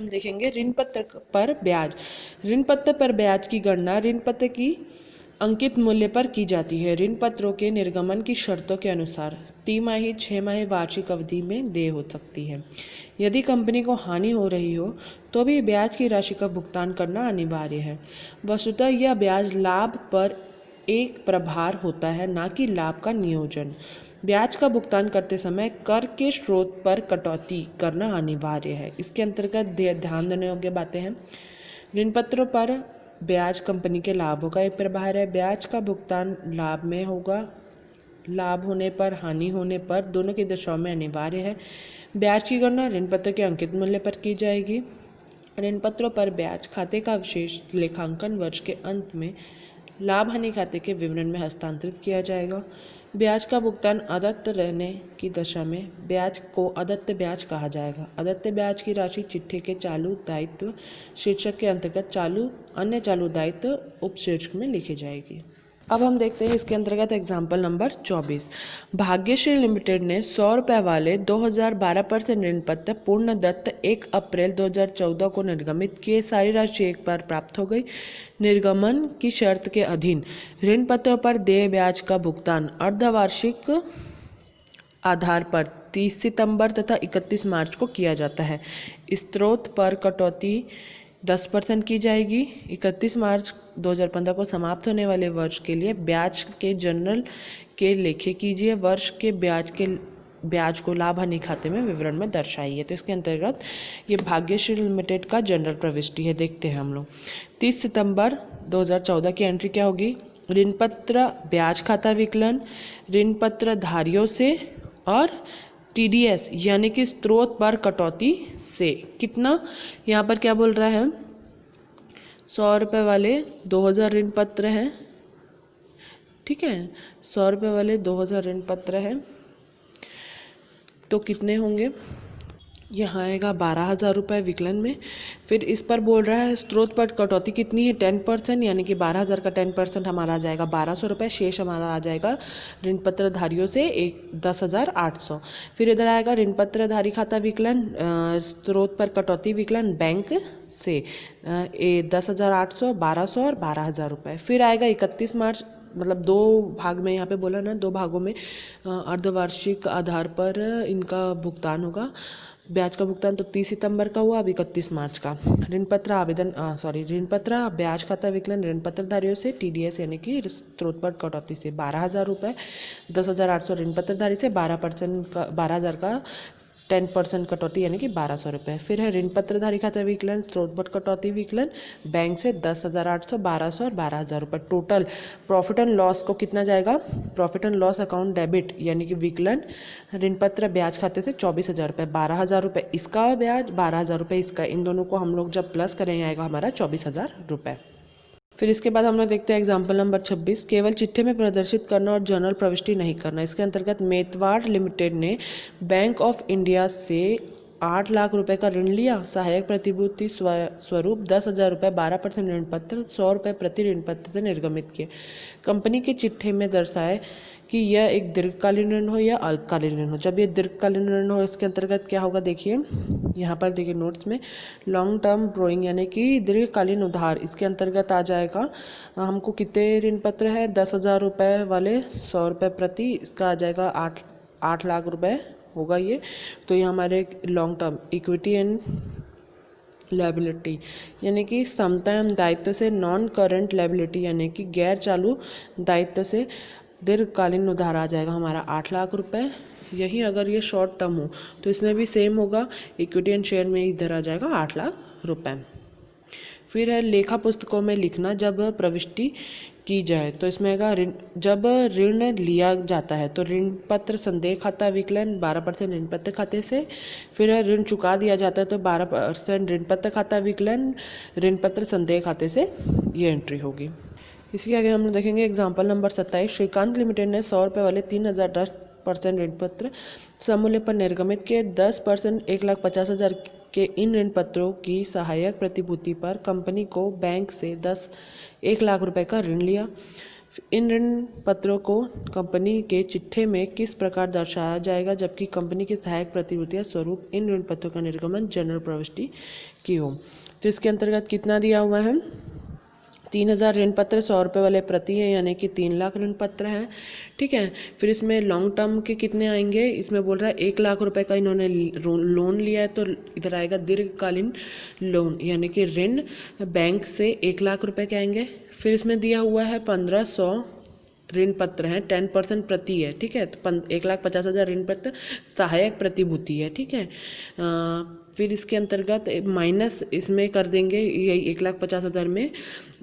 हम देखेंगे ऋण पत्र पर ब्याज। ऋण पत्र पर ब्याज की गणना ऋण पत्र की अंकित मूल्य पर की जाती है। ऋण पत्रों के निर्गमन की शर्तों के अनुसार तिमाही, 6 माही, वार्षिक अवधि में देय हो सकती है। यदि कंपनी को हानि हो रही हो तो भी ब्याज की राशि का भुगतान करना अनिवार्य है। वस्तुतः यह ब्याज लाभ पर एक प्रभार होता है, ना कि लाभ का नियोजन। ब्याज का भुगतान करते समय कर के स्रोत पर कटौती करना अनिवार्य है। इसके अंतर्गत ध्यान देने योग्य बातें हैं। ऋण पत्रों पर ब्याज कंपनी के लाभों का एक प्रभार है। ब्याज का भुगतान लाभ में होगा, लाभ होने पर, हानि होने पर, दोनों की दशाओं में अनिवार्य है। ब्याज की गणना ऋण पत्र के अंकित मूल्य पर की जाएगी। ऋण पत्रों पर ब्याज खाते का अवशेष लेखांकन वर्ष के अंत में लाभ हानि खाते के विवरण में हस्तांतरित किया जाएगा। ब्याज का भुगतान अदत्त रहने की दशा में ब्याज को अदत्त ब्याज कहा जाएगा। अदत्त ब्याज की राशि चिट्ठे के चालू दायित्व शीर्षक के अंतर्गत चालू अन्य चालू दायित्व उपशीर्षक में लिखी जाएगी। अब हम देखते हैं इसके अंतर्गत एग्जाम्पल नंबर 24। भाग्यश्री लिमिटेड ने 100 रुपये वाले 2012% ऋण पत्र पूर्ण दत्त 1 अप्रैल 2014 को निर्गमित किए। सारी राशि एक बार प्राप्त हो गई। निर्गमन की शर्त के अधीन ऋण पत्रों पर देय ब्याज का भुगतान अर्धवार्षिक आधार पर 30 सितंबर तथा 31 मार्च को किया जाता है। स्रोत पर कटौती 10% की जाएगी। 31 मार्च 2015 को समाप्त होने वाले वर्ष के लिए ब्याज के जनरल के लेखे कीजिए। वर्ष के ब्याज को लाभ हानि खाते में विवरण में दर्शाइए। तो इसके अंतर्गत ये भाग्यश्री लिमिटेड का जनरल प्रविष्टि है। देखते हैं हम लोग 30 सितंबर 2014 की एंट्री क्या होगी। ऋण पत्र ब्याज खाता विकलन ऋण पत्र धारियों से और TDS यानी कि स्रोत पर कटौती से कितना, यहाँ पर क्या बोल रहा है, 100 रुपये वाले 2000 ऋण पत्र हैं। ठीक है, 100 रुपये वाले 2000 ऋण पत्र हैं तो कितने होंगे, यहाँ आएगा 12,000 रुपये विकलन में। फिर इस पर बोल रहा है स्रोत पर कटौती कितनी है, 10%, यानी कि 12,000 का 10% हमारा आ जाएगा 1200 रुपये। शेष हमारा आ जाएगा ऋण पत्रधारियों से 10,800। फिर इधर आएगा ऋण पत्रधारी खाता विकलन स्रोत पर कटौती विकलन बैंक से 10,800, 1200 और 12,000 रुपये। फिर आएगा 31 मार्च, मतलब 2 भाग में यहाँ पे बोला ना, 2 भागों में अर्धवार्षिक आधार पर इनका भुगतान होगा। ब्याज का भुगतान तो 30 सितंबर का हुआ, अब 31 मार्च का। ऋण पत्र ब्याज खाता विकलन ऋण पत्रधारियों से TDS यानी कि स्रोत पर कटौती से 12,000 रुपये, 10,800 ऋण पत्रधारी से 12,000 का 10% कटौती यानी कि 1200 रुपये। फिर है ऋण पत्रधारी खाता विकलन स्रोत पर कटौती विकलन बैंक से 10,800, 1200 और 12,000 रुपये। टोटल प्रॉफिट एंड लॉस को कितना जाएगा, profit and loss account debit यानी कि विकलन ऋण पत्र ब्याज खाते से 24,000 रुपये। 12,000 रुपये इसका ब्याज, 12,000 रुपये इसका, इन दोनों को हम लोग जब प्लस करेंगे आएगा हमारा 24,000 रुपये। फिर इसके बाद हम लोग देखते हैं एग्जाम्पल नंबर 26। केवल चिट्ठे में प्रदर्शित करना और जर्नल प्रविष्टि नहीं करना। इसके अंतर्गत मेतवाड़ लिमिटेड ने बैंक ऑफ इंडिया से 8 लाख रुपए का ऋण लिया। सहायक प्रतिभूति स्वरूप 10,000 रुपये 12% ऋण पत्र 100 रुपये प्रति ऋण पत्र से निर्गमित किए। कंपनी के चिट्ठे में दर्शाए कि यह एक दीर्घकालीन ऋण हो या अल्पकालीन ऋण हो। जब ये दीर्घकालीन ऋण हो इसके अंतर्गत क्या होगा, देखिए यहाँ पर देखिए नोट्स में लॉन्ग टर्म बोरोइंग यानी कि दीर्घकालीन उधार, इसके अंतर्गत आ जाएगा हमको कितने ऋण पत्र है, 10,000 रुपये वाले 100 रुपये प्रति, इसका आ जाएगा 8 लाख रुपये होगा ये। तो ये हमारे long term equity and liability यानी कि समता एवं दायित्व से नॉन करंट लायबिलिटी यानी कि गैर चालू दायित्व से दीर्घकालीन उधार आ जाएगा हमारा 8 लाख रुपए। यही अगर ये शॉर्ट टर्म हो तो इसमें भी सेम होगा, इक्विटी एंड शेयर में इधर आ जाएगा 8 लाख रुपए। फिर है लेखा पुस्तकों में लिखना जब प्रविष्टि की जाए, तो इसमें आएगा जब ऋण लिया जाता है तो ऋण पत्र संदेह खाता विकलन 12% ऋण पत्र खाते से। फिर है ऋण चुका दिया जाता है तो 12% ऋण पत्र खाता विकलन ऋण पत्र संदेह खाते से ये एंट्री होगी। इसके आगे हम देखेंगे एग्जाम्पल नंबर 27। श्रीकांत लिमिटेड ने 100 रुपये वाले 3,010% ऋण पत्र समूल्य पर निर्गमित किए। 10% 1,50,000 के इन ऋण पत्रों की सहायक प्रतिभूति पर कंपनी को बैंक से 1 लाख रुपए का ऋण लिया। इन ऋण पत्रों को कंपनी के चिट्ठे में किस प्रकार दर्शाया जाएगा जबकि कंपनी की सहायक प्रतिभूतियां स्वरूप इन ऋण पत्रों का निर्गमन जनरल प्रविष्टि की हो। तो इसके अंतर्गत कितना दिया हुआ है, 3000 ऋण पत्र 100 रुपये वाले प्रति हैं, यानी कि 3 लाख ऋण पत्र हैं। ठीक है, फिर इसमें लॉन्ग टर्म के कितने आएंगे, इसमें बोल रहा है 1 लाख रुपए का इन्होंने लोन लिया है, तो इधर आएगा दीर्घकालीन लोन, यानी कि ऋण बैंक से 1 लाख रुपए के आएंगे। फिर इसमें दिया हुआ है 1500 ऋण पत्र हैं, 10% प्रति है। ठीक है, तो 1,50,000 ऋण पत्र सहायक प्रतिभूति है। ठीक है, फिर इसके अंतर्गत माइनस इसमें कर देंगे, यही 1,50,000 में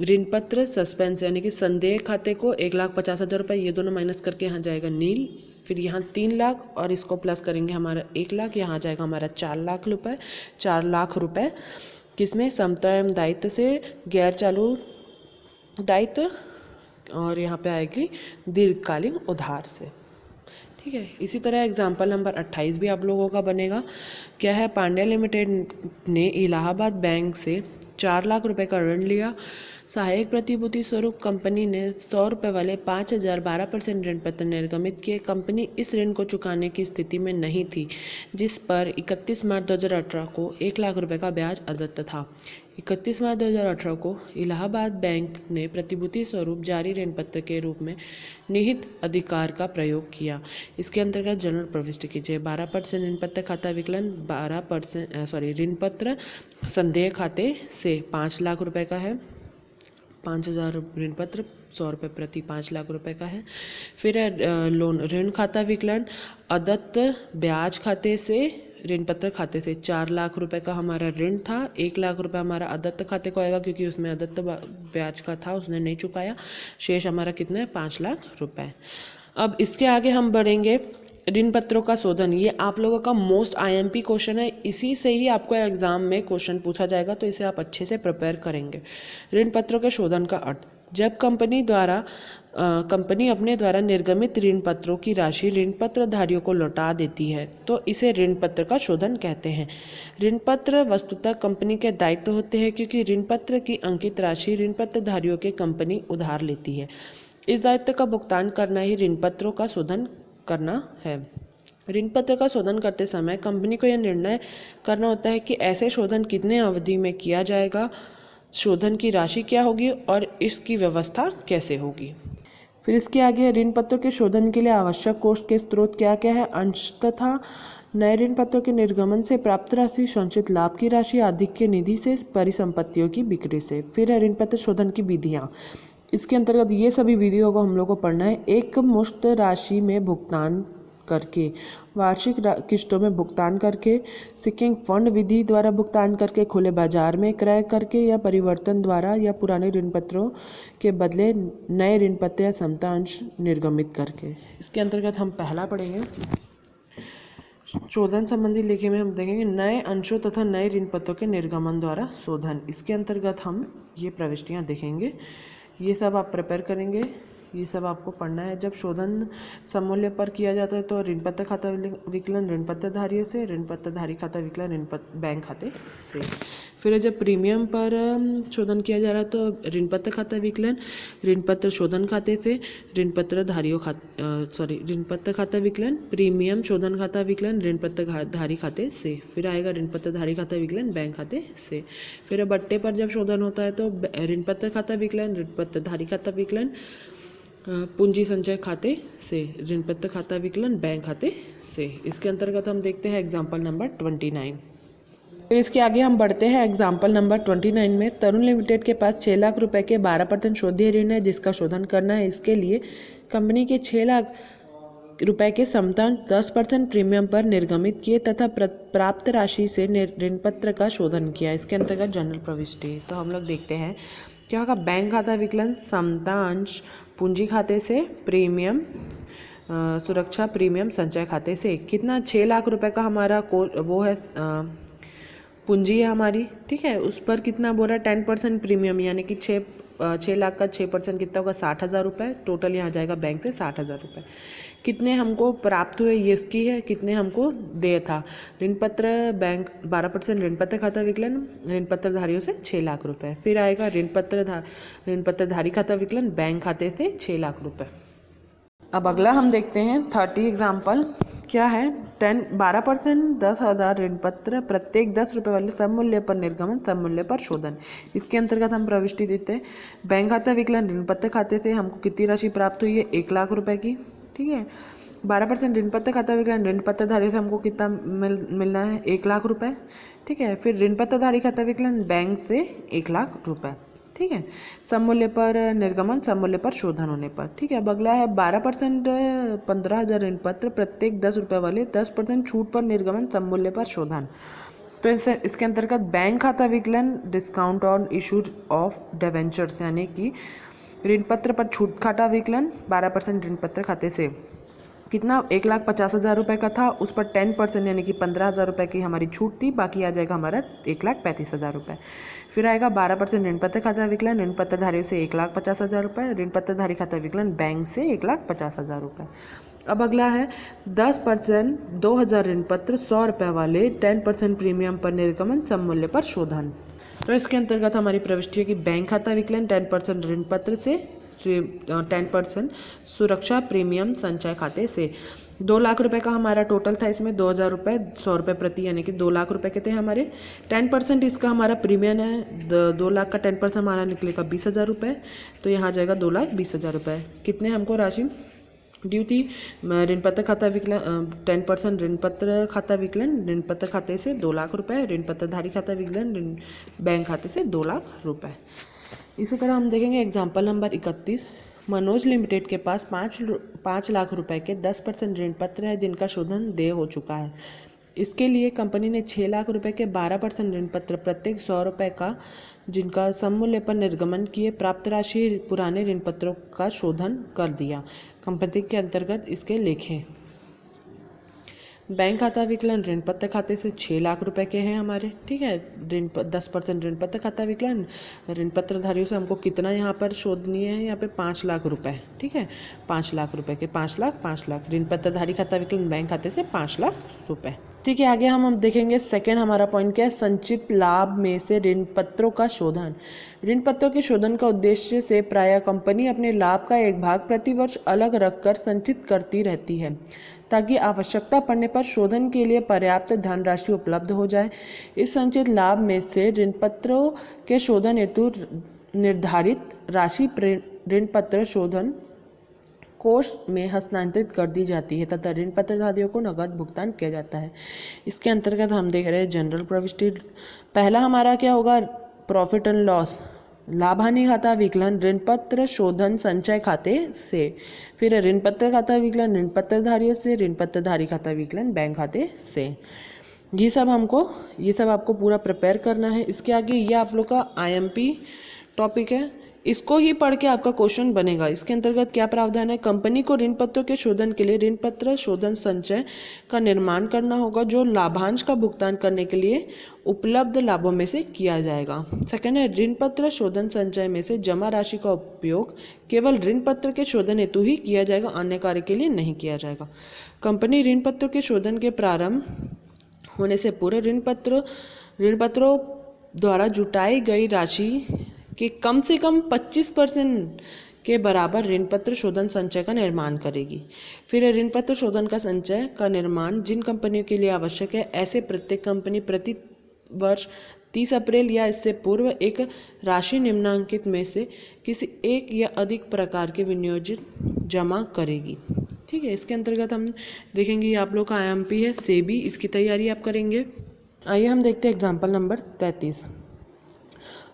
ऋण पत्र सस्पेंस यानी कि संदेह खाते को 1,50,000 रुपये, ये दोनों माइनस करके यहाँ जाएगा नील। फिर यहाँ 3 लाख और इसको प्लस करेंगे हमारा 1 लाख, यहाँ जाएगा हमारा 4 लाख रुपये। 4 लाख रुपये किसमें, समता एवं दायित्व से गैर चालू दायित्व, और यहाँ पे आएगी दीर्घकालीन उधार से। ठीक है, इसी तरह एग्जाम्पल नंबर 28 भी आप लोगों का बनेगा। क्या है, पांड्या लिमिटेड ने इलाहाबाद बैंक से 4 लाख रुपए का ऋण लिया। सहायक प्रतिभूति स्वरूप कंपनी ने 100 रुपये वाले 5,000 12% ऋण पत्र निर्गमित किए। कंपनी इस ऋण को चुकाने की स्थिति में नहीं थी, जिस पर 31 मार्च 2018 को 1 लाख रुपए का ब्याज अदत्त था। 31 मार्च 2018 को इलाहाबाद बैंक ने प्रतिभूति स्वरूप जारी ऋण पत्र के रूप में निहित अधिकार का प्रयोग किया। इसके अंतर्गत जनरल प्रविष्टि कीजिए। 12% ऋण पत्र खाता विकलन 12% ऋण पत्र संदेह खाते से 5 लाख रुपए का है। 5,000 ऋण पत्र 100 रुपये प्रति 5 लाख रुपए का है। फिर लोन ऋण खाता विकलन अदत्त ब्याज खाते से ऋण पत्र खाते से 4 लाख रुपए का हमारा ऋण था। 1 लाख रुपए हमारा अदत्त खाते को आएगा, क्योंकि उसमें अदत्त ब्याज का था, उसने नहीं चुकाया। शेष हमारा कितना है, 5 लाख रुपए। अब इसके आगे हम बढ़ेंगे, ऋण पत्रों का शोधन। ये आप लोगों का मोस्ट IMP क्वेश्चन है, इसी से ही आपको एग्जाम में क्वेश्चन पूछा जाएगा, तो इसे आप अच्छे से प्रिपेयर करेंगे। ऋण पत्रों के शोधन का अर्थ, जब कंपनी अपने द्वारा निर्गमित ऋण पत्रों की राशि ऋण पत्रधारियों को लौटा देती है तो इसे ऋण पत्र का शोधन कहते हैं। ऋण पत्र वस्तुतः कंपनी के दायित्व होते हैं, क्योंकि ऋण पत्र की अंकित राशि ऋण पत्रधारियों के कंपनी उधार लेती है। इस दायित्व का भुगतान करना ही ऋण पत्रों का शोधन करना है। ऋण पत्र का शोधन करते समय कंपनी को यह निर्णय करना होता है कि ऐसे शोधन कितने अवधि में किया जाएगा, शोधन की राशि क्या होगी और इसकी व्यवस्था कैसे होगी। फिर इसके आगे ऋण पत्रों के शोधन के लिए आवश्यक कोष के स्रोत क्या क्या है, अंश तथा नए ऋण पत्रों के निर्गमन से प्राप्त राशि, संचित लाभ की राशि, आदि के निधि से, परिसंपत्तियों की बिक्री से। फिर है ऋण पत्र शोधन की विधियाँ। इसके अंतर्गत ये सभी विधियों को हम लोग को पढ़ना है। एक मुश्त राशि में भुगतान करके, वार्षिक किस्तों में भुगतान करके, सिकिंग फंड विधि द्वारा भुगतान करके, खुले बाजार में क्रय करके, या परिवर्तन द्वारा, या पुराने ऋण पत्रों के बदले नए ऋण पत्र या समता अंश निर्गमित करके। इसके अंतर्गत हम पहला पढ़ेंगे, शोधन संबंधी लेखे में हम देखेंगे नए अंशों तथा नए ऋण पत्रों के निर्गमन द्वारा शोधन। इसके अंतर्गत हम ये प्रविष्टियाँ देखेंगे, ये सब आप प्रिपेयर करेंगे, ये सब आपको पढ़ना है। जब शोधन सममूल्य पर किया जाता है तो ऋण पत्र खाता विकलन ऋण पत्रधारियों से, ऋण पत्रधारी खाता विकलन बैंक खाते से। फिर जब प्रीमियम पर शोधन किया जा रहा है तो ऋण पत्र खाता विकलन ऋण पत्र शोधन खाते से, ऋण पत्र खाता विकलन प्रीमियम शोधन खाता विकलन ऋण पत्रधारी खाते से। फिर आएगा ऋण पत्रधारी खाता विकलन बैंक खाते से। फिर बट्टे पर जब शोधन होता है तो ऋण पत्र खाता विकलन ऋण पत्रधारी खाता विकलन पूंजी संचय खाते से, ऋण पत्र खाता विकलन बैंक खाते से। इसके अंतर्गत हम देखते हैं एग्जाम्पल नंबर 29। फिर इसके आगे हम बढ़ते हैं एग्जाम्पल नंबर 29 में। तरुण लिमिटेड के पास 6 लाख रुपए के 12% शोधीय ऋण है, जिसका शोधन करना है। इसके लिए कंपनी के 6 लाख रुपए के समता 10% प्रीमियम पर निर्गमित किए तथा प्राप्त राशि से ऋण पत्र का शोधन किया। इसके अंतर्गत जनरल प्रविष्टि। तो हम लोग देखते हैं क्या होगा, बैंक खाता विकलन समता अंश पूंजी खाते से, प्रीमियम सुरक्षा प्रीमियम संचय खाते से। कितना, 6 लाख रुपए का हमारा वो है पूंजी है हमारी, ठीक है। उस पर कितना बोल रहा है, 10% प्रीमियम, यानी कि 6 6 लाख का 6% कितना होगा 60,000 रुपये। टोटल यहाँ जाएगा बैंक से 60,000 रुपये। कितने हमको प्राप्त हुए ये इसकी है, कितने हमको दे था। ऋण पत्र बैंक 12% ऋण पत्र खाता विकलन ऋण पत्रधारियों से 6 लाख रुपये। फिर आएगा ऋण पत्रधारी खाता विकलन बैंक खाते से 6 लाख रुपये। अब अगला हम देखते हैं 30 एग्जाम्पल क्या है। 12% 10,000 ऋण पत्र प्रत्येक 10 रुपये वाले सब मूल्य पर निर्गमन सब मूल्य पर शोधन। इसके अंतर्गत हम प्रविष्टि देते हैं। बैंक खाता विकलन ऋण पत्र खाते से हमको कितनी राशि प्राप्त हुई है 1 लाख रुपए की। ठीक है, 12% ऋण पत्र खाता विकलन ऋण पत्रधारी से हमको कितना मिलना है 1 लाख रुपए। ठीक है, फिर ऋण पत्रधारी खाता विकलन बैंक से 1 लाख रुपए। ठीक है, सममूल्य पर निर्गमन सममूल्य पर शोधन होने पर। ठीक है, अब अगला है 12% 15,000 ऋण पत्र प्रत्येक 10 रुपये वाले 10% छूट पर निर्गमन सममूल्य पर शोधन। तो इसके अंतर्गत बैंक खाता विकलन discount on issue of debentures यानी कि ऋण पत्र पर छूट खाता विकलन 12% ऋण पत्र खाते से कितना 1,50,000 रुपये का था, उस पर 10% यानी कि 15,000 रुपये की हमारी छूट थी। बाकी आ जाएगा हमारा 1,35,000 रुपये। फिर आएगा 12% ऋण पत्र खाता विकलन ऋण पत्रधारियों से 1,50,000 रुपये। ऋण पत्रधारी खाता विकलन बैंक से 1,50,000 रुपये। अब अगला है 10% 2,000 ऋण पत्र 100 रुपये वाले 10% प्रीमियम पर निर्गमन सममूल्य पर शोधन। तो इसके अंतर्गत हमारी प्रविष्टि है कि बैंक खाता विकलन 10% ऋण पत्र से 10% सुरक्षा प्रीमियम संचय खाते से 2 लाख रुपए का हमारा टोटल था। इसमें 2,000 रुपये 100 रुपये प्रति यानी कि 2 लाख रुपए के थे हमारे। 10% इसका हमारा प्रीमियम है। 2 लाख का 10% हमारा निकलेगा 20,000 रुपये। तो यहाँ जाएगा 2,20,000 रुपये। कितने हमको राशि ड्यू थी ऋण पत्र खाता विकलन 10% ऋण पत्र खाता विकलन ऋण पत्र खाते से 2 लाख रुपये। ऋण पत्रधारी खाता विकलन ऋण बैंक खाते से 2 लाख रुपये। इसी तरह हम देखेंगे एग्जाम्पल नंबर 31। मनोज लिमिटेड के पास 5 लाख रुपए के 10% ऋण पत्र है जिनका शोधन देय हो चुका है। इसके लिए कंपनी ने 6 लाख रुपए के 12% ऋण पत्र प्रत्येक 100 रुपये का जिनका सममूल्य पर निर्गमन किए प्राप्त राशि पुराने ऋण पत्रों का शोधन कर दिया। कंपनी के अंतर्गत इसके लेखे बैंक खाता विकलन ऋण पत्र खाते से 6 लाख रुपए के हैं हमारे। ठीक है, 10% ऋण पत्र खाता विकलन ऋण पत्रधारियों से हमको कितना यहाँ पर शोधनीय है, यहाँ पे 5 लाख रुपए। ठीक है, 5 लाख रुपए के 5 लाख ऋण पत्रधारी खाता विकलन बैंक खाते से 5 लाख रुपए। ठीक है, आगे हम देखेंगे सेकेंड हमारा पॉइंट क्या है, संचित लाभ में से ऋण पत्रों का शोधन। ऋण पत्रों के शोधन का उद्देश्य से प्रायः कंपनी अपने लाभ का एक भाग प्रतिवर्ष अलग रखकर संचित करती रहती है ताकि आवश्यकता पड़ने पर शोधन के लिए पर्याप्त धनराशि उपलब्ध हो जाए। इस संचित लाभ में से ऋण पत्रों के शोधन हेतु निर्धारित राशि ऋण पत्र शोधन कोष में हस्तांतरित कर दी जाती है तथा ऋण पत्रधारियों को नकद भुगतान किया जाता है। इसके अंतर्गत हम देख रहे हैं जनरल प्रविष्टि। पहला हमारा क्या होगा, प्रॉफिट एंड लॉस लाभ हानि खाता विकलन ऋण पत्र शोधन संचय खाते से। फिर ऋण पत्र खाता विकलन ऋण पत्रधारियों से, ऋण पत्रधारी खाता विकलन बैंक खाते से। ये सब आपको पूरा प्रिपेयर करना है। इसके आगे ये आप लोग का IMP टॉपिक है, इसको ही पढ़ के आपका क्वेश्चन बनेगा। इसके अंतर्गत क्या प्रावधान है, कंपनी को ऋण पत्रों के शोधन के लिए ऋण पत्र शोधन संचय का निर्माण करना होगा जो लाभांश का भुगतान करने के लिए उपलब्ध लाभों में से किया जाएगा। सेकेंड है, ऋण पत्र शोधन संचय में से जमा राशि का उपयोग केवल ऋण पत्र के शोधन हेतु ही किया जाएगा, अन्य कार्य के लिए नहीं किया जाएगा। कंपनी ऋण पत्रों के शोधन के प्रारंभ होने से पूर्व ऋण पत्रों द्वारा जुटाई गई राशि कि कम से कम 25% के बराबर ऋण पत्र शोधन संचय का निर्माण करेगी। फिर ऋण पत्र शोधन का संचय का निर्माण जिन कंपनियों के लिए आवश्यक है, ऐसे प्रत्येक कंपनी प्रति वर्ष 30 अप्रैल या इससे पूर्व एक राशि निम्नांकित में से किसी एक या अधिक प्रकार के विनियोजित जमा करेगी। ठीक है, इसके अंतर्गत हम देखेंगे आप लोग का IMP है सेबी, इसकी तैयारी आप करेंगे। आइए हम देखते हैं एग्जाम्पल नंबर 33।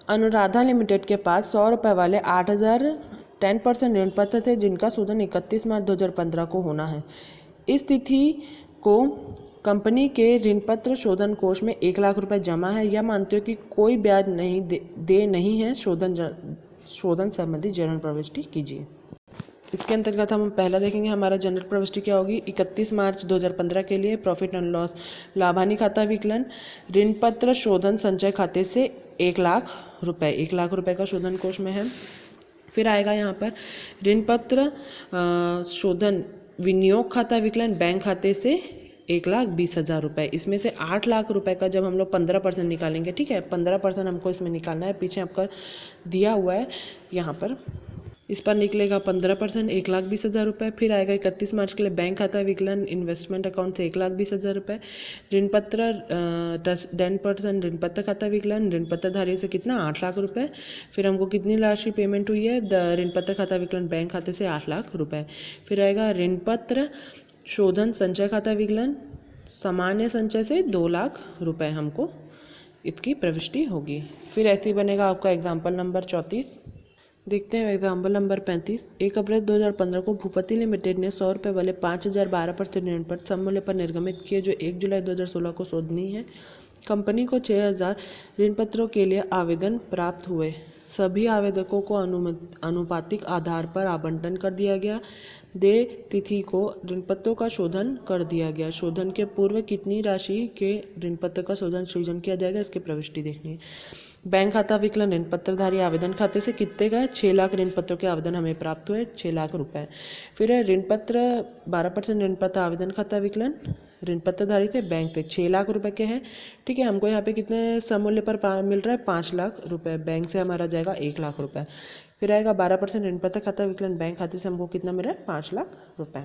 अनुराधा लिमिटेड के पास 100 रुपये वाले 8,000 10% ऋण पत्र थे जिनका शोधन 31 मार्च 2015 को होना है। इस तिथि को कंपनी के ऋण पत्र शोधन कोष में 1 लाख रुपए जमा है। यह मानते हो कि कोई ब्याज नहीं है। शोधन संबंधी जर्नल प्रविष्टि कीजिए। इसके अंतर्गत हम पहला देखेंगे हमारा जनरल प्रविष्टि क्या होगी। 31 मार्च 2015 के लिए प्रॉफिट एंड लॉस लाभानी खाता विकलन ऋण पत्र शोधन संचय खाते से 1,00,000 रुपये, 1,00,000 रुपये का शोधन कोष में है। फिर आएगा यहाँ पर ऋण पत्र शोधन विनियोग खाता विकलन बैंक खाते से 1,20,000 रुपये। इसमें से 8,00,000 रुपये का जब हम लोग 15% निकालेंगे, ठीक है, 15% हमको इसमें निकालना है। पीछे आपका दिया हुआ है यहाँ पर, इस पर निकलेगा 15% 1,20,000 रुपये। फिर आएगा 31 मार्च के लिए बैंक खाता विकलन इन्वेस्टमेंट अकाउंट से 1,20,000 रुपये। ऋण पत्र 10% ऋण पत्र खाता विकलन ऋण पत्रधारी से कितना 8,00,000 रुपये। फिर हमको कितनी राशि पेमेंट हुई है ऋण पत्र खाता विकलन बैंक खाते से 8,00,000 रुपये। फिर आएगा ऋण पत्र शोधन संचय खाता विकलन सामान्य संचय से 2,00,000 रुपये हमको इसकी प्रविष्टि होगी। फिर ऐसे ही बनेगा आपका एग्जाम्पल नंबर 34। देखते हैं एग्जाम्पल नंबर 35। 1 अप्रैल 2015 को भूपति लिमिटेड ने 100 रुपये वाले 5,012% ऋण पर सममूल्य पर निर्गमित किए जो 1 जुलाई 2016 को शोधनीय है। कंपनी को 6,000 ऋण पत्रों के लिए आवेदन प्राप्त हुए। सभी आवेदकों को अनुपातिक आधार पर आवंटन कर दिया गया। देय तिथि को ऋण पत्रों का शोधन कर दिया गया। शोधन के पूर्व कितनी राशि के ऋण पत्र का शोधन सृजन किया जाएगा, इसकी प्रविष्टि देखनी है। बैंक खाता विकलन ऋण पत्रधारी आवेदन खाते से कितने गए 6,00,000 ऋण पत्रों के आवेदन हमें प्राप्त हुए 6,00,000 रुपये। फिर है ऋण पत्र 12% ऋण पत्र आवेदन खाता विकलन ऋण पत्रधारी से बैंक से 6,00,000 रुपये के हैं, ठीक है। हमको यहाँ पे कितने सममूल्य पर मिल रहा है 5,00,000 रुपये, बैंक से हमारा जाएगा 1,00,000 रुपये। फिर आएगा 12% ऋण पत्र खाता विकलन बैंक खाते से हमको कितना मिल रहा है 5,00,000 रुपये।